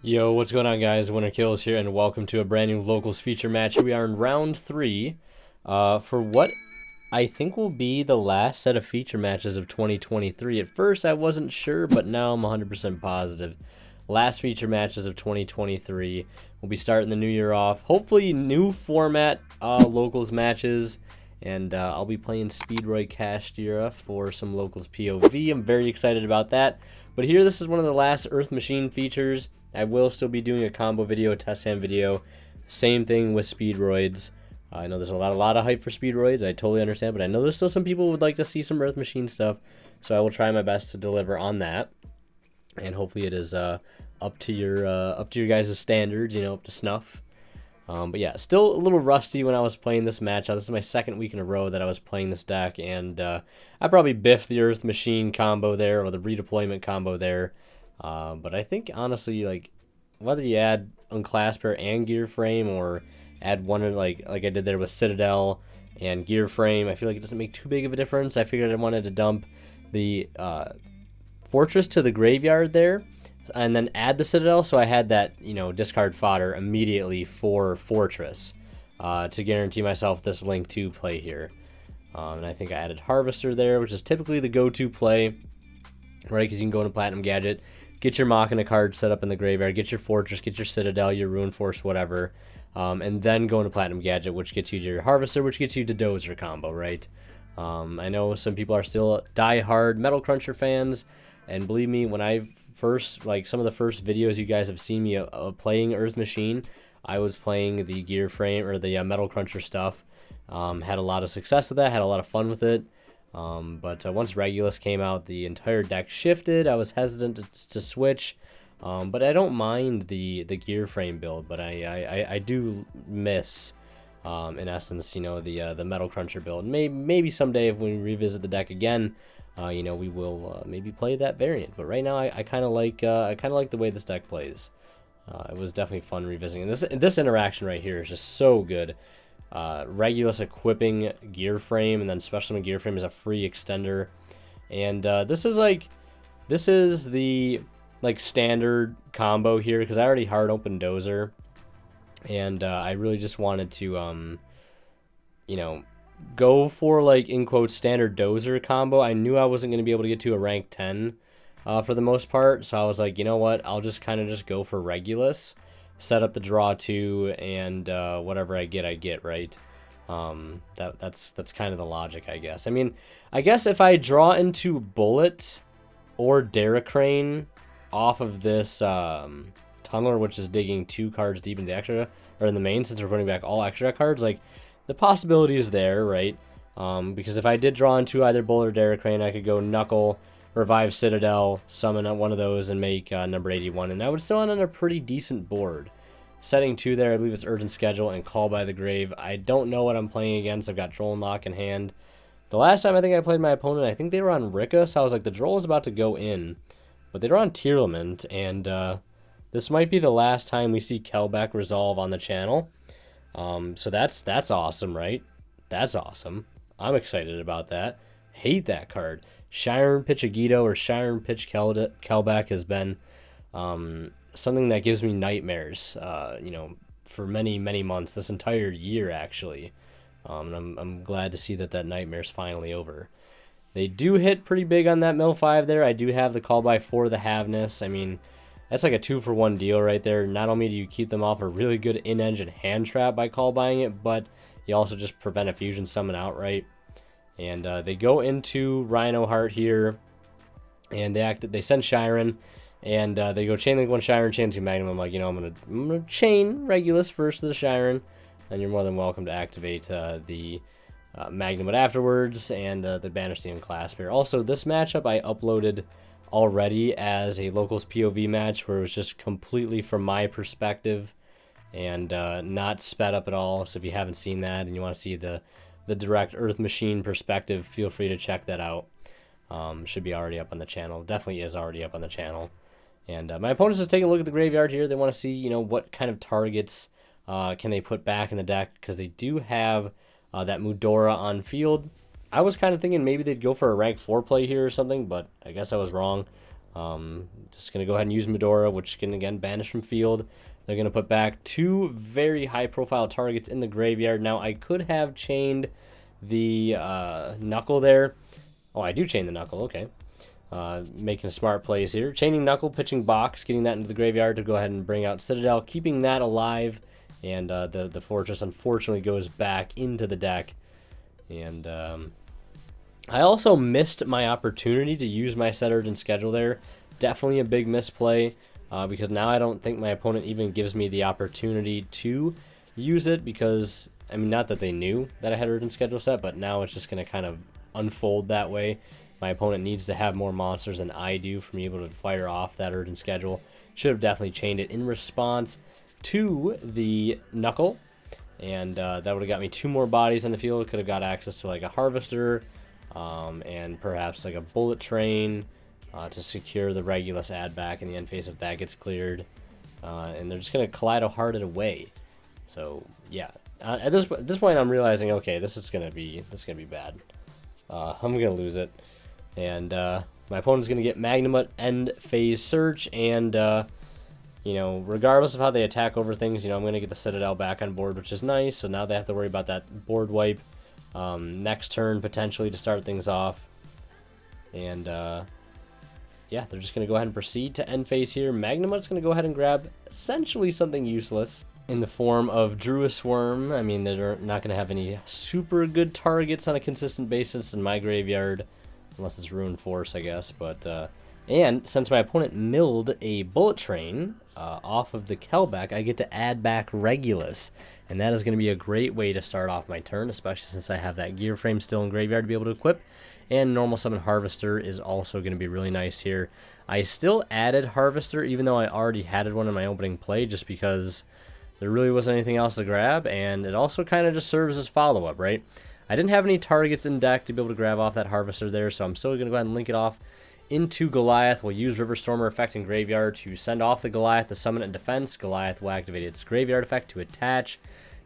Yo, what's going on, guys? Winner Kills here, and welcome to a brand new Locals feature match. We are in round 3 for what I think will be the last set of feature matches of 2023. At first, I wasn't sure, but now I'm 100% positive. Last feature matches of 2023. We'll be starting the new year off. Hopefully, new format Locals matches, and I'll be playing Speedroid Castira for some Locals POV. I'm very excited about that. But here, this is one of the last Earth Machine features. I will still be doing a combo video, a test hand video. Same thing with Speedroids. I know there's a lot of hype for Speedroids. I totally understand, but I know there's still some people who would like to see some Earth Machine stuff. So I will try my best to deliver on that, and hopefully it is up to your guys' standards, you know, up to snuff. But yeah, still a little rusty when I was playing this match. This is my second week in a row that I was playing this deck, and I probably biffed the Earth Machine combo there, or the redeployment combo there. But I think, honestly, like, whether you add Unclasper and Gear Frame, or add one of, like I did there with Citadel and Gear Frame, I feel like it doesn't make too big of a difference. I figured I wanted to dump the Fortress to the graveyard there, and then add the Citadel, so I had that, you know, discard fodder immediately for Fortress to guarantee myself this Link 2 play here. And I think I added Harvester there, which is typically the go-to play, right? Because you can go into Platinum Gadget, get your Machina card set up in the graveyard, get your Fortress, get your Citadel, your Ruin Force, whatever, and then go into Platinum Gadget, which gets you to your Harvester, which gets you to Dozer combo, right? I know some people are still die-hard Metal Cruncher fans, and believe me, when I first, like, some of the first videos you guys have seen me playing Earth Machine, I was playing the Gear Frame, or the Metal Cruncher stuff. Had a lot of success with that, had a lot of fun with it. But once Regulus came out, the entire deck shifted. I was hesitant to switch, but I don't mind the Gear Frame build, but I do miss, in essence, you know, the Metal Cruncher build. Maybe someday, if we revisit the deck again, you know, we will maybe play that variant. But right now, I kind of like the way this deck plays. It was definitely fun revisiting. This interaction right here is just so good. Regulus equipping Gear Frame, and then Special Summon Gear Frame is a free extender. And this is the, like, standard combo here, because I already hard opened Dozer, and I really just wanted to you know, go for, like, in quotes, standard Dozer combo. I knew I wasn't going to be able to get to a rank 10 for the most part, so I was like, you know what, I'll just kind of just go for Regulus, set up the draw 2, and whatever I get, right? That's kind of the logic, I guess. I mean, I guess if I draw into Bullet or Derricrane off of this Tunneler, which is digging 2 cards deep into extra, or in the main, since we're putting back all extra cards, like, the possibility is there, right? Because if I did draw into either Bullet or Derricrane, I could go Knuckle, Revive Citadel, summon one of those, and make number 81, and I would still end on a pretty decent board. Setting 2 there, I believe it's Urgent Schedule and Call by the Grave. I don't know what I'm playing against. I've got Droll and Lock in hand. The last time I think I played my opponent, I think they were on Rika, so I was like, the Droll is about to go in, but they were on Tearlament, and this might be the last time we see Kelbeck resolve on the channel. So that's awesome, right? That's awesome. I'm excited about that. Hate that card. Shiren Pitch Agito or Shiren Pitch Kelbeck has been something that gives me nightmares, you know, for many months, this entire year, actually. And I'm glad to see that nightmare's finally over. They do hit pretty big on that mill 5 there. I do have the call by for the Havness. I mean, that's like a 2-for-1 deal right there. Not only do you keep them off a really good in-engine hand trap by call buying it, but you also just prevent a fusion summon outright. And they go into Rhino Heart here, and they send Shiren, and they go Chain Link 1 Shiren, Chain 2 Magnum. I'm like, you know, I'm gonna chain Regulus first to the Shiren, and you're more than welcome to activate the Magnum afterwards, and the Banish the Unclasp here. Also, this matchup I uploaded already as a Locals POV match, where it was just completely from my perspective, and not sped up at all. So if you haven't seen that and you want to see the direct Earth Machine perspective, feel free to check that out. Should be already up on the channel. Definitely is already up on the channel. And my opponent's just taking a look at the graveyard here. They want to see, you know, what kind of targets can they put back in the deck, because they do have that Mudora on field. I was kind of thinking maybe they'd go for a rank 4 play here or something, but I guess I was wrong. Just going to go ahead and use Medora, which can, again, banish from field. They're going to put back 2 very high-profile targets in the graveyard. Now, I could have chained the Knuckle there. Oh, I do chain the Knuckle. Okay. Making smart plays here. Chaining Knuckle, pitching Box, getting that into the graveyard to go ahead and bring out Citadel, keeping that alive. And the Fortress, unfortunately, goes back into the deck. And I also missed my opportunity to use my Set Urgent Schedule there. Definitely a big misplay. Because now I don't think my opponent even gives me the opportunity to use it, because, I mean, not that they knew that I had Urgent Schedule set, but now it's just going to kind of unfold that way. My opponent needs to have more monsters than I do for me able to fire off that Urgent Schedule. Should have definitely chained it in response to the Knuckle, and that would have got me 2 more bodies on the field. Could have got access to like a Harvester, and perhaps like a Bullet Train, to secure the Regulus add back in the end phase if that gets cleared. And they're just going to Kaleido Heart it away. So, yeah. At this point, I'm realizing, okay, this is going to be bad. I'm going to lose it. And my opponent's going to get Magnamut end phase Search. And, you know, regardless of how they attack over things, you know, I'm going to get the Citadel back on board, which is nice. So now they have to worry about that board wipe next turn, potentially, to start things off. And, yeah, they're just going to go ahead and proceed to end phase here. Magnamut's going to go ahead and grab essentially something useless in the form of Druisworm. I mean, they're not going to have any super good targets on a consistent basis in my graveyard, unless it's Ruin Force, I guess. But and since my opponent milled a Bullet Train off of the Kelbeck, I get to add back Regulus, and that is going to be a great way to start off my turn, especially since I have that Gear Frame still in graveyard to be able to equip. And Normal Summon Harvester is also going to be really nice here. I still added Harvester, even though I already had one in my opening play, just because there really wasn't anything else to grab, and it also kind of just serves as follow-up, right? I didn't have any targets in deck to be able to grab off that Harvester there, so I'm still going to go ahead and link it off into Goliath. We'll use River Stormer effect in graveyard to send off the Goliath to summon it in defense. Goliath will activate its graveyard effect to attach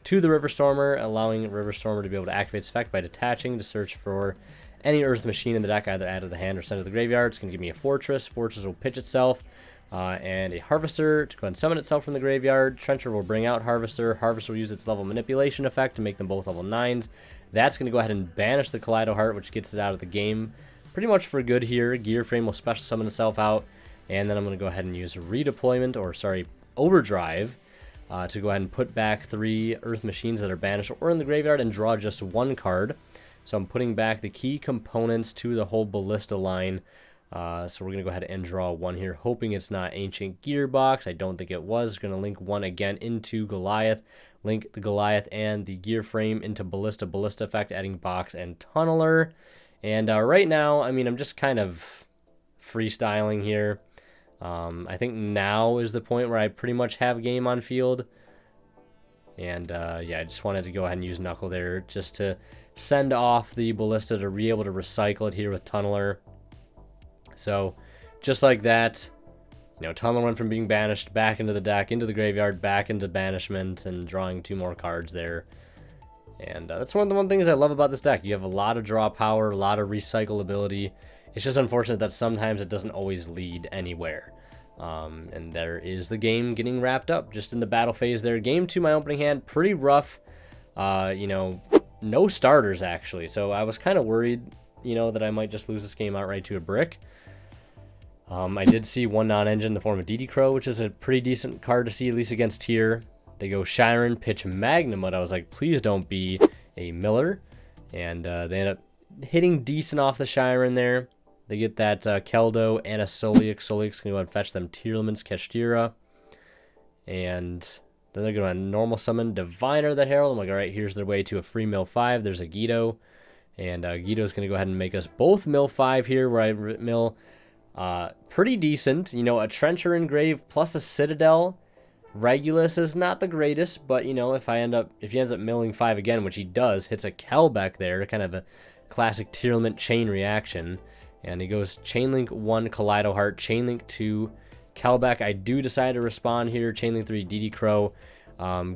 to the River Stormer, allowing River Stormer to be able to activate its effect by detaching to search for any Earth Machine in the deck, either add to the hand or send to the graveyard. It's going to give me a Fortress. Fortress will pitch itself, and a Harvester to go ahead and summon itself from the graveyard. Trencher will bring out Harvester. Harvester will use its level manipulation effect to make them both level 9s. That's going to go ahead and banish the Kaleido Heart, which gets it out of the game pretty much for good here. Gear Frame will special summon itself out, and then I'm going to go ahead and use Redeployment, or sorry, Overdrive, to go ahead and put back 3 Earth Machines that are banished or in the graveyard and draw just 1 card. So I'm putting back the key components to the whole Ballista line. So we're going to go ahead and draw 1 here, hoping it's not Ancient Gearbox. I don't think it was. Going to link 1 again into Goliath. Link the Goliath and the Gear Frame into Ballista. Ballista effect, adding Box and Tunneler. And right now, I mean, I'm just kind of freestyling here. I think now is the point where I pretty much have game on field. And yeah, I just wanted to go ahead and use Knuckle there just to send off the Ballista to be able to recycle it here with Tunneler. So just like that, you know, Tunneler went from being banished back into the deck, into the graveyard, back into banishment, and drawing 2 more cards there. And that's one of the things I love about this deck. You have a lot of draw power, a lot of recyclability. It's just unfortunate that sometimes it doesn't always lead anywhere. And there is the game getting wrapped up just in the battle phase there. Game 2, my opening hand, pretty rough. You know, no starters actually. So I was kind of worried, you know, that I might just lose this game outright to a brick. I did see 1 non-engine in the form of DD Crow, which is a pretty decent card to see, at least against tier. They go Shiren, pitch Magnamut. I was like, please don't be a Miller. And they end up hitting decent off the Shiren there. They get that Keldo and a Solic. Solic's going to go ahead and fetch them Tearlaments, Keshtira. And then they're going to normal summon Diviner the Herald. I'm like, all right, here's their way to a free mill 5. There's a Guido. And Guido's going to go ahead and make us both mill 5 here, where I mill pretty decent. You know, a Trencher Engrave plus a Citadel. Regulus is not the greatest, but, you know, if he ends up milling 5 again, which he does, hits a Kelbeck there, kind of a classic Tearlament chain reaction. And he goes Chainlink 1, Kaleido Heart, Chainlink 2, Kelbeck. I do decide to respond here, Chainlink 3, DD Crow,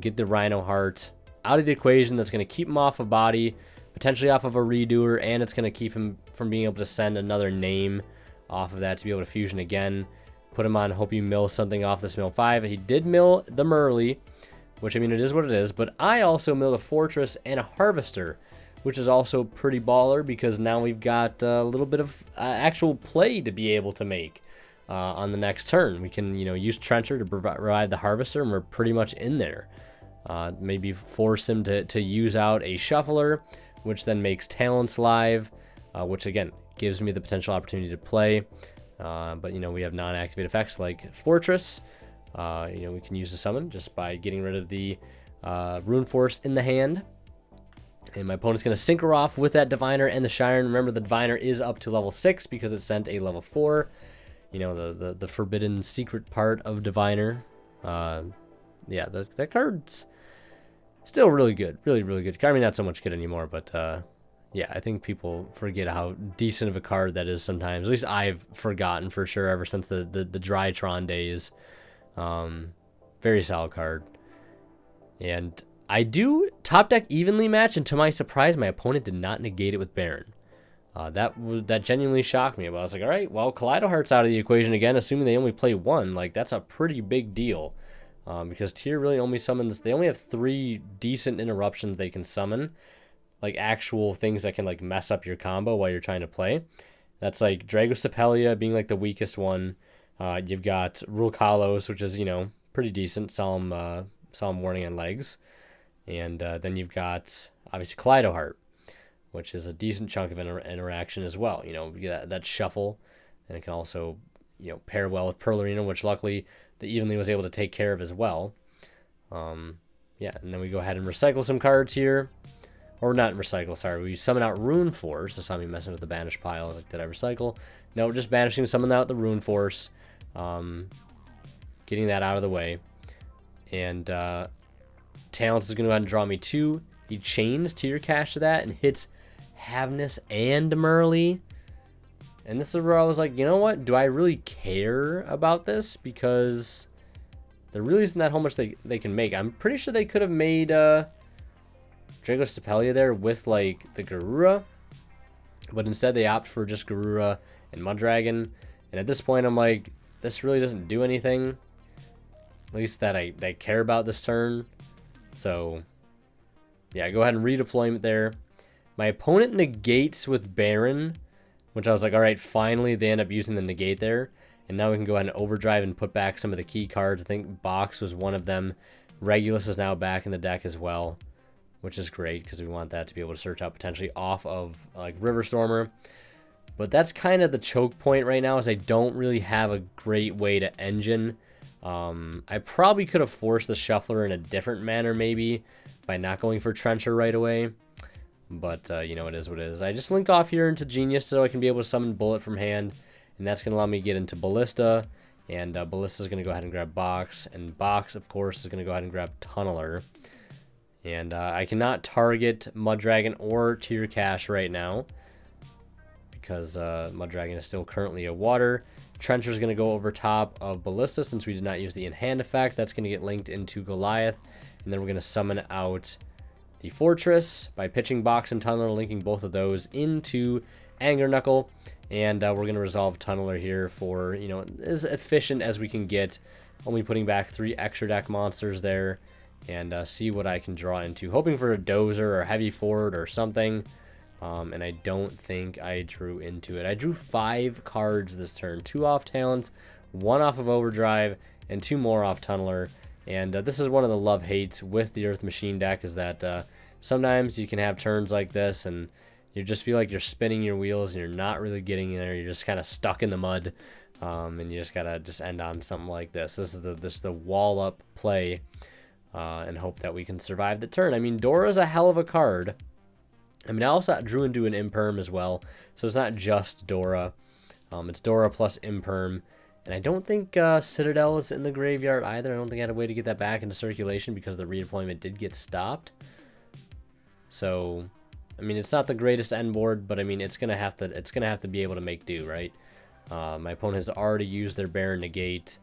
get the Rhino Heart out of the equation. That's going to keep him off a body, potentially off of a Redoer, and it's going to keep him from being able to send another name off of that to be able to fusion again. Put him on, hope you mill something off this mill 5. He did mill the Merly, which, I mean, it is what it is. But I also milled a Fortress and a Harvester, which is also pretty baller because now we've got a little bit of actual play to be able to make on the next turn. We can, use Trencher to provide the Harvester, and we're pretty much in there. Maybe force him to use out a Shuffler, which then makes Talents live, which, again, gives me the potential opportunity to play. But, we have non-activate effects like Fortress. We can use the summon just by getting rid of the Rune Force in the hand. And my opponent's going to synchro off with that Diviner and the Shiren. Remember, the Diviner is up to level 6 because it sent a level 4. The forbidden secret part of Diviner. Yeah, that card's still really good. Really, really good. I mean, not so much good anymore, but yeah, I think people forget how decent of a card that is sometimes. At least I've forgotten for sure ever since the Drytron days. Very solid card. And I do top deck evenly match, and to my surprise, my opponent did not negate it with Baron. That genuinely shocked me. But I was like, all right, well, Kaleido Heart's out of the equation again, assuming they only play one. Like, that's a pretty big deal. Because Tyr really only summons, they only have 3 decent interruptions they can summon. Like, actual things that can, like, mess up your combo while you're trying to play. That's, like, Dragostapelia being, like, the weakest one. You've got Rulkalos, which is, pretty decent. Solemn Warning and Legs. And then you've got, obviously, Kaleido Heart, which is a decent chunk of interaction as well. You get that Shuffle, and it can also, pair well with Pearl Arena, which luckily the Evenly was able to take care of as well. Yeah, and then we go ahead and recycle some cards here. Or not recycle, sorry. We summon out Rune Force. That's how me messing with the banish pile. I was like, did I recycle? No, we're just banishing, summon out the Rune Force. Getting that out of the way. And Talents is going to go ahead and draw me 2. He chains Tear Cash to that and hits Havnus and Merly. And this is where I was like, you know what? Do I really care about this? Because there really isn't that how much they can make. I'm pretty sure they could have made Dragostapelia there with, like, the Garura. But instead they opt for just Garura and Mudragon. And at this point I'm like, this really doesn't do anything. At least that I care about this turn. So, yeah, go ahead and redeployment there. My opponent negates with Baron, which I was like, all right, finally they end up using the negate there. And now we can go ahead and overdrive and put back some of the key cards. I think Box was one of them. Regulus is now back in the deck as well, which is great because we want that to be able to search out potentially off of, like, Riverstormer. But that's kind of the choke point right now, is I don't really have a great way to engine. I probably could have forced the Shuffler in a different manner maybe by not going for Trencher right away. But, it is what it is. I just link off here into Genius so I can be able to summon Bullet from hand. And that's going to allow me to get into Ballista. And Ballista is going to go ahead and grab Box. And Box, of course, is going to go ahead and grab Tunneler. And I cannot target Mudragon or Tear Cash right now, because Mudragon is still currently a water. Trencher is going to go over top of Ballista since we did not use the in-hand effect. That's going to get linked into Goliath. And then we're going to summon out the Fortress by pitching Box and Tunneler, linking both of those into Anger Knuckle. And we're going to resolve Tunneler here for, as efficient as we can get. Only putting back 3 extra deck monsters there. And see what I can draw into. Hoping for a Dozer or a Heavy Forward or something. And I don't think I drew into it. I drew 5 cards this turn. 2 off Talents, 1 off of Overdrive, and 2 more off Tunneler. And this is one of the love-hates with the Earth Machine deck, is that sometimes you can have turns like this and you just feel like you're spinning your wheels and you're not really getting there. You're just kind of stuck in the mud. And you just got to end on something like this. This is the wall-up play. And hope that we can survive the turn. I mean, Dora's a hell of a card. I mean, I also drew into an Imperm as well, so it's not just Dora. It's Dora plus Imperm. And I don't think Citadel is in the graveyard either. I don't think I had a way to get that back into circulation because the redeployment did get stopped. So, I mean, it's not the greatest end board, but I mean, it's gonna have to be able to make do, right? My opponent has already used their Baron Negate.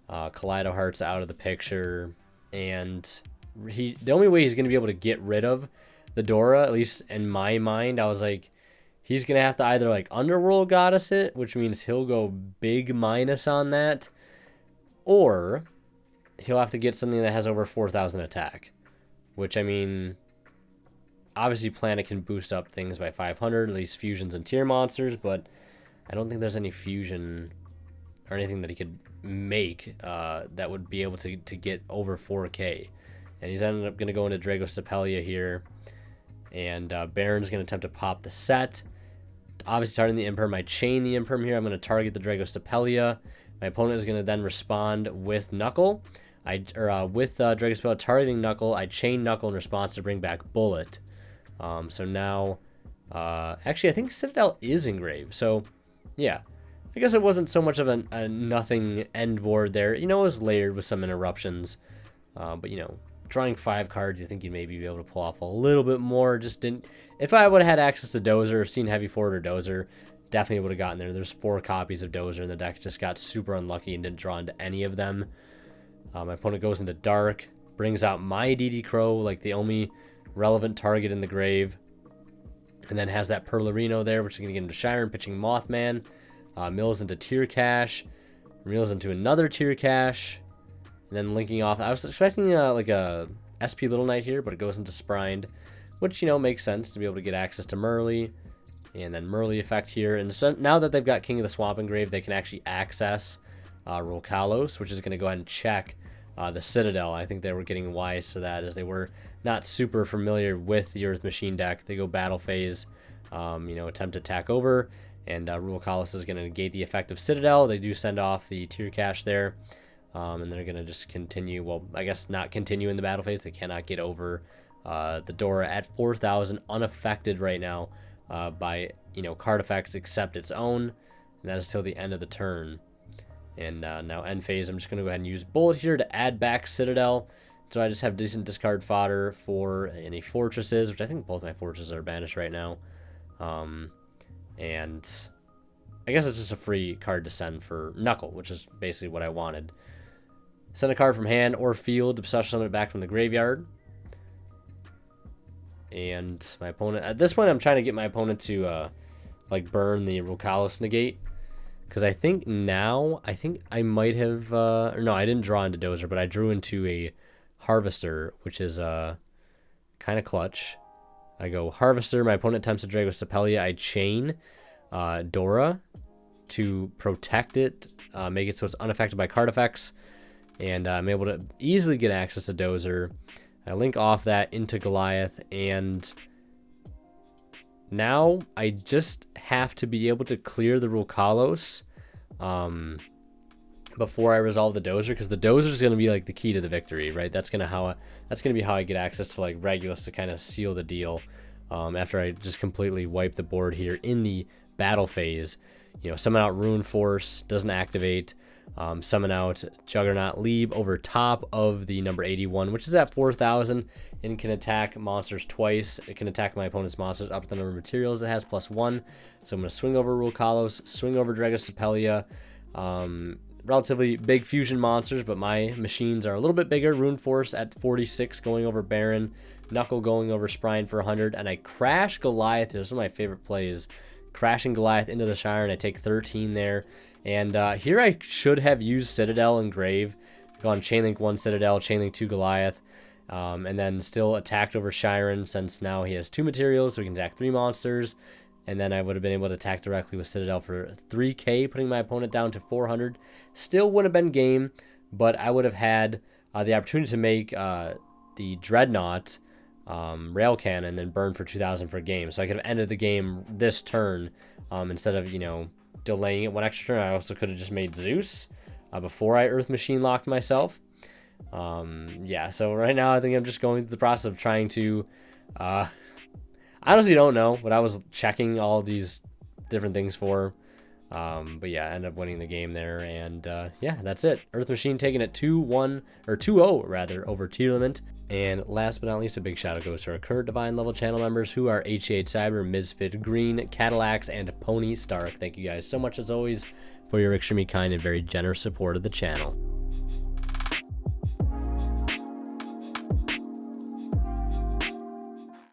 Kaleido Heart's out of the picture. And the only way he's going to be able to get rid of the Dora, at least in my mind, I was like, he's going to have to either like Underworld Goddess it, which means he'll go big minus on that, or he'll have to get something that has over 4,000 attack, which, I mean, obviously Planet can boost up things by 500, at least fusions and tier monsters, but I don't think there's any fusion or anything that he could make that would be able to get over 4K. And he's ended up going to go into Dragostapelia here, and Baron's going to attempt to pop the set. Obviously targeting the Imperm, I chain the Imperm here. I'm going to target the Dragostapelia. My opponent is going to then respond with Knuckle. With Dragostapelia targeting Knuckle, I chain Knuckle in response to bring back Bullet. So now, actually I think Citadel is engraved. So yeah, I guess it wasn't so much of a nothing end board there. You know, it was layered with some interruptions. But, you know, drawing 5 cards, you think you'd maybe be able to pull off a little bit more. Just didn't. If I would have had access to Dozer, seen Heavy Forward or Dozer, definitely would have gotten there. There's 4 copies of Dozer in the deck. Just got super unlucky and didn't draw into any of them. My opponent goes into Dark, brings out my DD Crow, like the only relevant target in the grave. And then has that Perlerino there, which is going to get into Shiren, pitching Mothman. Mills into Tier Cash. Mills into another Tier Cash. And then linking off. I was expecting like a SP Little Knight here, but it goes into Sprined, which, you know, makes sense to be able to get access to Merly. And then Merly effect here. And so now that they've got King of the Swamp engraved, they can actually access Rolkalos, which is going to go ahead and check the Citadel. I think they were getting wise to that, as they were not super familiar with the Earth Machine deck. They go Battle Phase, you know, attempt to attack over, and Rolkalos is going to negate the effect of Citadel. They do send off the Tier Cash there, and they're going to just continue, well, I guess not continue in the Battle Phase. They cannot get over the Dora at 4,000 unaffected right now by, you know, card effects except its own, and that is till the end of the turn. And now end phase, I'm just going to go ahead and use Bullet here to add back Citadel. So I just have decent discard fodder for any fortresses, which I think both my fortresses are banished right now. And I guess it's just a free card to send for Knuckle, which is basically what I wanted. Send a card from hand or field to special summon it back from the graveyard. And my opponent, at this point, I'm trying to get my opponent to like burn the Rolkalos negate. Because I think now, I might have, or no, I didn't draw into Dozer, but I drew into a Harvester, which is kind of clutch. I go Harvester, my opponent attempts to Dragostapelia, I chain Dora to protect it, make it so it's unaffected by card effects, and I'm able to easily get access to Dozer. I link off that into Goliath, and now I just have to be able to clear the Rolkalos before I resolve the Dozer, because the Dozer is going to be like the key to the victory, right? That's going to be how I get access to like Regulus to kind of seal the deal. After I just completely wipe the board here in the battle phase, you know, summon out Rune Force, doesn't activate. Summon out Juggernaut Leap over top of the number 81, which is at 4,000, and can attack monsters twice. It can attack my opponent's monsters up to the number of materials it has +1. So I'm going to swing over Rolkalos, swing over Dragostapelia. Relatively big fusion monsters, but my machines are a little bit bigger. Rune Force at 46 going over Baron. Knuckle going over Sprine for 100. And I crash Goliath. This is one of my favorite plays. Crashing Goliath into the Shire, and I take 13 there. And here I should have used Citadel and Grave. Gone Chainlink 1 Citadel, Chainlink 2 Goliath. And then still attacked over Shiren, since now he has 2 materials, so he can attack 3 monsters. And then I would have been able to attack directly with Citadel for 3k, putting my opponent down to 400. Still would have been game, but I would have had the opportunity to make the Dreadnought Rail Cannon and burn for 2,000 for a game. So I could have ended the game this turn instead of, you know, delaying it one extra turn. I also could have just made Zeus before I Earth Machine locked myself. Yeah, so right now I think I'm just going through the process of trying to... I honestly don't know what I was checking all these different things for. But yeah, I ended up winning the game there. And yeah, that's it. Earth Machine taking it 2-1, or 2-0 rather, over Tearlament. And last but not least, a big shout out goes to our current Divine level channel members, who are HH Cyber, Misfit Green, Cadillacs, and Pony Stark. Thank you guys so much as always for your extremely kind and very generous support of the channel.